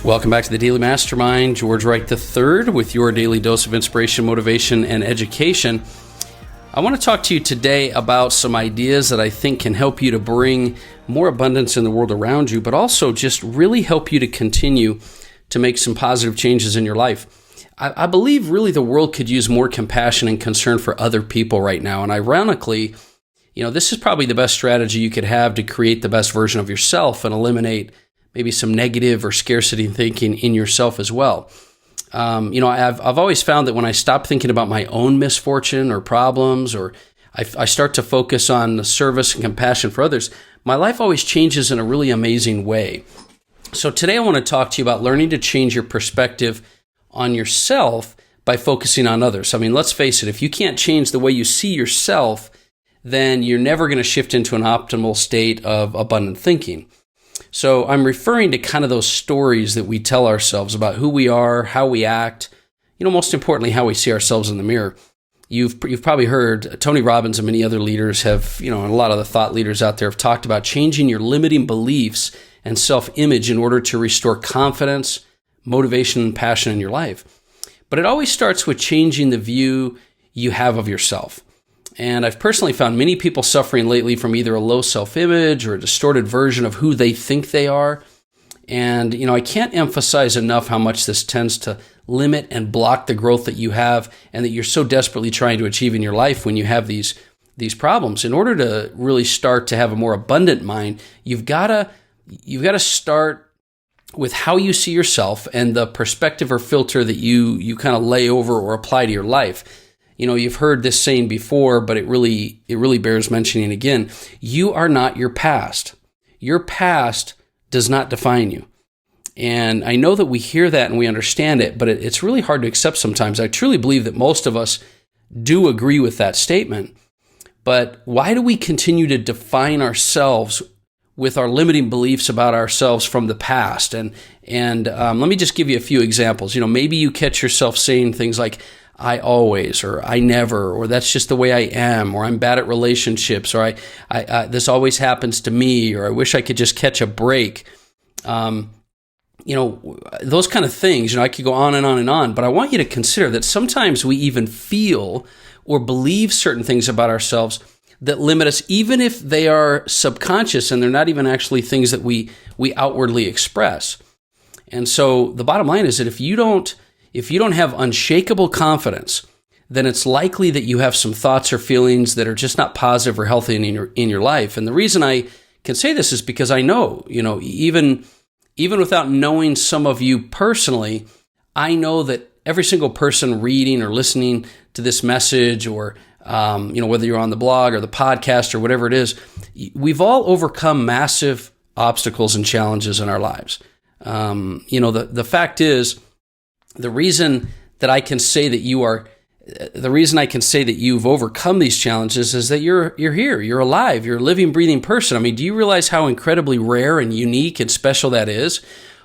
Welcome back to the Daily Mastermind. George Wright III with your daily dose of inspiration, motivation, and education. I want to talk to you today about some ideas that I think can help you to bring more abundance in the world around you, but also just really help you to continue to make some positive changes in your life. I believe really the world could use more compassion and concern for other people right now. And ironically, this is probably the best strategy you could have to create the best version of yourself and eliminate maybe some negative or scarcity thinking in yourself as well. I've always found that when I stop thinking about my own misfortune or problems, or I start to focus on the service and compassion for others, my life always changes in a really amazing way. So today I want to talk to you about learning to change your perspective on yourself by focusing on others. I mean, let's face it, if you can't change the way you see yourself, then you're never going to shift into an optimal state of abundant thinking. So I'm referring to kind of those stories that we tell ourselves about who we are, how we act, most importantly, how we see ourselves in the mirror. You've probably heard Tony Robbins and many other leaders have, and a lot of the thought leaders out there have talked about changing your limiting beliefs and self-image in order to restore confidence, motivation, and passion in your life. But it always starts with changing the view you have of yourself. And I've personally found many people suffering lately from either a low self-image or a distorted version of who they think they are. And, I can't emphasize enough how much this tends to limit and block the growth that you have and that you're so desperately trying to achieve in your life when you have these problems. In order to really start to have a more abundant mind, you've got to start with how you see yourself and the perspective or filter that you kind of lay over or apply to your life. You've heard this saying before, but it really bears mentioning again. You are not your past. Your past does not define you. And I know that we hear that and we understand it, but it's really hard to accept sometimes. I truly believe that most of us do agree with that statement. But why do we continue to define ourselves with our limiting beliefs about ourselves from the past? And let me just give you a few examples. Maybe you catch yourself saying things like, I always, or I never, or that's just the way I am, or I'm bad at relationships, or I this always happens to me, or I wish I could just catch a break. Those kind of things, I could go on and on and on, but I want you to consider that sometimes we even feel or believe certain things about ourselves that limit us, even if they are subconscious and they're not even actually things that we outwardly express. And so the bottom line is that if you don't have unshakable confidence, then it's likely that you have some thoughts or feelings that are just not positive or healthy in your life. And the reason I can say this is because I know, even without knowing some of you personally, I know that every single person reading or listening to this message, or whether you're on the blog or the podcast or whatever it is, we've all overcome massive obstacles and challenges in our lives. The fact is, the reason I can say that you've overcome these challenges is that you're here, you're alive, you're a living, breathing person. I mean, do you realize how incredibly rare and unique and special that is?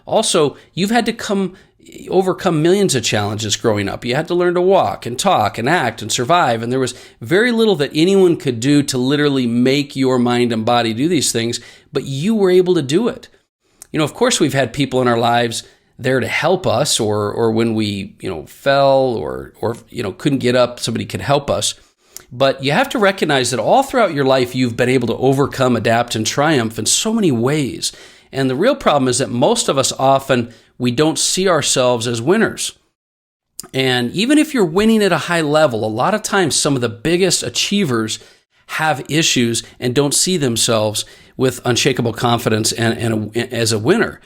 Also, you've had to overcome millions of challenges growing up. You had to learn to walk and talk and act and survive, and there was very little that anyone could do to literally make your mind and body do these things, but you were able to do it. Of course, we've had people in our lives there to help us, or when we, fell or couldn't get up, somebody could help us. But you have to recognize that all throughout your life, you've been able to overcome, adapt, and triumph in so many ways. And the real problem is that most of us often, we don't see ourselves as winners. And even if you're winning at a high level, a lot of times some of the biggest achievers have issues and don't see themselves with unshakable confidence and as a winner.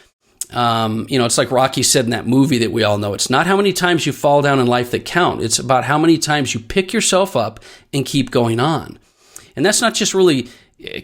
It's like Rocky said in that movie that we all know. It's not how many times you fall down in life that count. It's about how many times you pick yourself up and keep going on. And that's not just really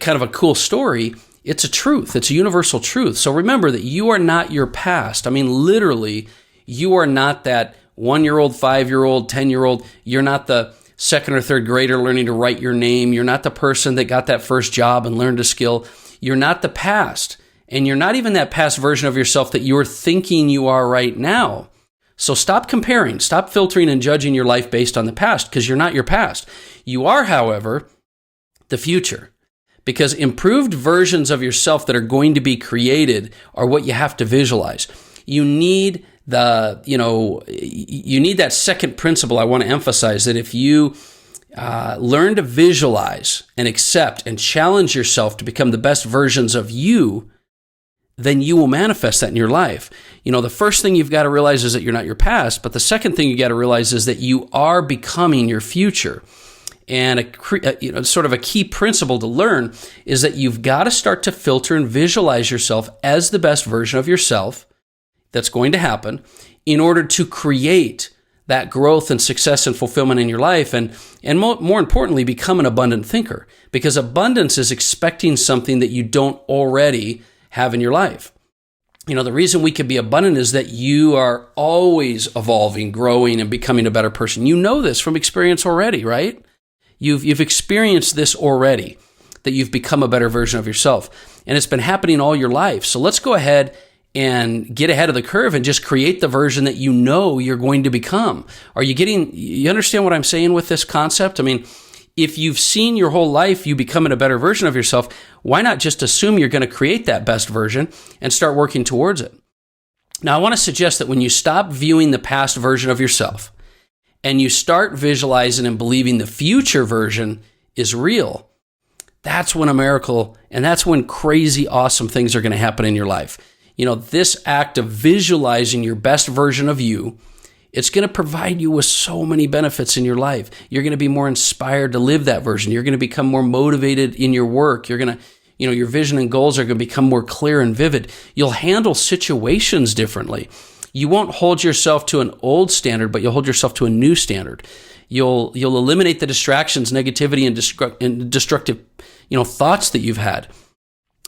kind of a cool story. It's a truth. It's a universal truth. So remember that you are not your past. I mean, literally, you are not that 1-year-old, 5-year-old, 10-year-old. You're not the second or third grader learning to write your name. You're not the person that got that first job and learned a skill. You're not the past. And you're not even that past version of yourself that you're thinking you are right now. So stop comparing, stop filtering and judging your life based on the past, because you're not your past. You are, however, the future. Because improved versions of yourself that are going to be created are what you have to visualize. You need you need that second principle. I want to emphasize that if you learn to visualize and accept and challenge yourself to become the best versions of you, then you will manifest that in your life. The first thing you've got to realize is that you're not your past, but the second thing you got to realize is that you are becoming your future. And sort of a key principle to learn is that you've got to start to filter and visualize yourself as the best version of yourself that's going to happen in order to create that growth and success and fulfillment in your life, and more importantly, become an abundant thinker. Because abundance is expecting something that you don't already have in your life. The reason we can be abundant is that you are always evolving, growing, and becoming a better person. You know this from experience already, right? You've experienced this already, that you've become a better version of yourself. And it's been happening all your life. So let's go ahead and get ahead of the curve and just create the version that you know you're going to become. You understand what I'm saying with this concept? I mean, if you've seen your whole life you becoming a better version of yourself, why not just assume you're going to create that best version and start working towards it? Now, I want to suggest that when you stop viewing the past version of yourself and you start visualizing and believing the future version is real, that's when a miracle and that's when crazy awesome things are going to happen in your life. This act of visualizing your best version of you, it's going to provide you with so many benefits in your life. You're going to be more inspired to live that version. You're going to become more motivated in your work. You're going to, your vision and goals are going to become more clear and vivid. You'll handle situations differently. You won't hold yourself to an old standard, but you'll hold yourself to a new standard. You'll eliminate the distractions, negativity, and destructive, thoughts that you've had.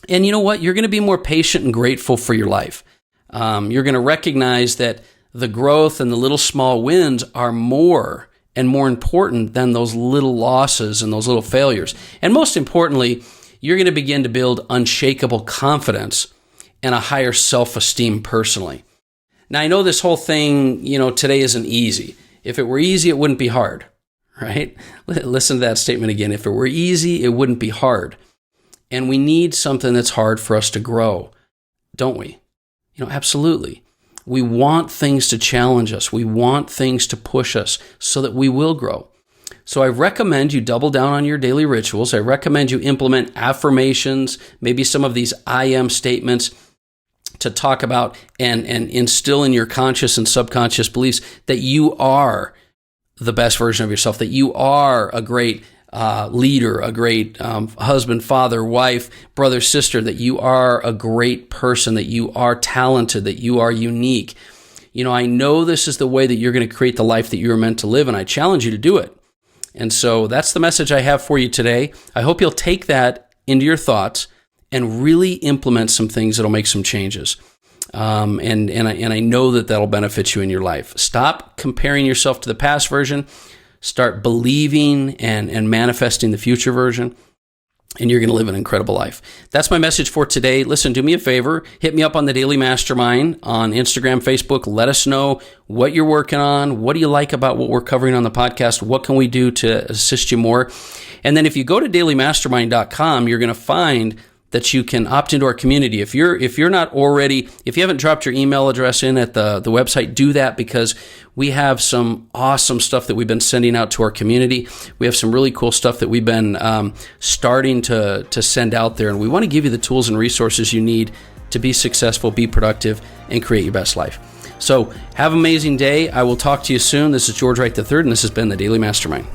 And you know what? You're going to be more patient and grateful for your life. You're going to recognize that the growth and the little small wins are more and more important than those little losses and those little failures. And most importantly, you're going to begin to build unshakable confidence and a higher self-esteem personally. Now, I know this whole thing, today isn't easy. If it were easy, it wouldn't be hard, right? Listen to that statement again. If it were easy, it wouldn't be hard. And we need something that's hard for us to grow, don't we? Absolutely. We want things to challenge us. We want things to push us so that we will grow. So I recommend you double down on your daily rituals. I recommend you implement affirmations, maybe some of these I am statements to talk about and instill in your conscious and subconscious beliefs that you are the best version of yourself, that you are a great leader, a great husband, father, wife, brother, sister, that you are a great person, that you are talented, that you are unique. I know this is the way that you're going to create the life that you are meant to live, and I challenge you to do it. And so that's the message I have for you today. I hope you'll take that into your thoughts and really implement some things that'll make some changes. And I know that that'll benefit you in your life. Stop comparing yourself to the past version. Start believing and manifesting the future version, and you're going to live an incredible life. That's my message for today. Listen, do me a favor. Hit me up on the Daily Mastermind on Instagram, Facebook. Let us know what you're working on. What do you like about what we're covering on the podcast? What can we do to assist you more? And then if you go to dailymastermind.com, you're going to find that you can opt into our community. If you haven't dropped your email address in at the website, do that, because we have some awesome stuff that we've been sending out to our community. We have some really cool stuff that we've been starting to send out there, and we want to give you the tools and resources you need to be successful, be productive, and create your best life. So have an amazing day. I will talk to you soon. This is George Wright III, and this has been the Daily Mastermind.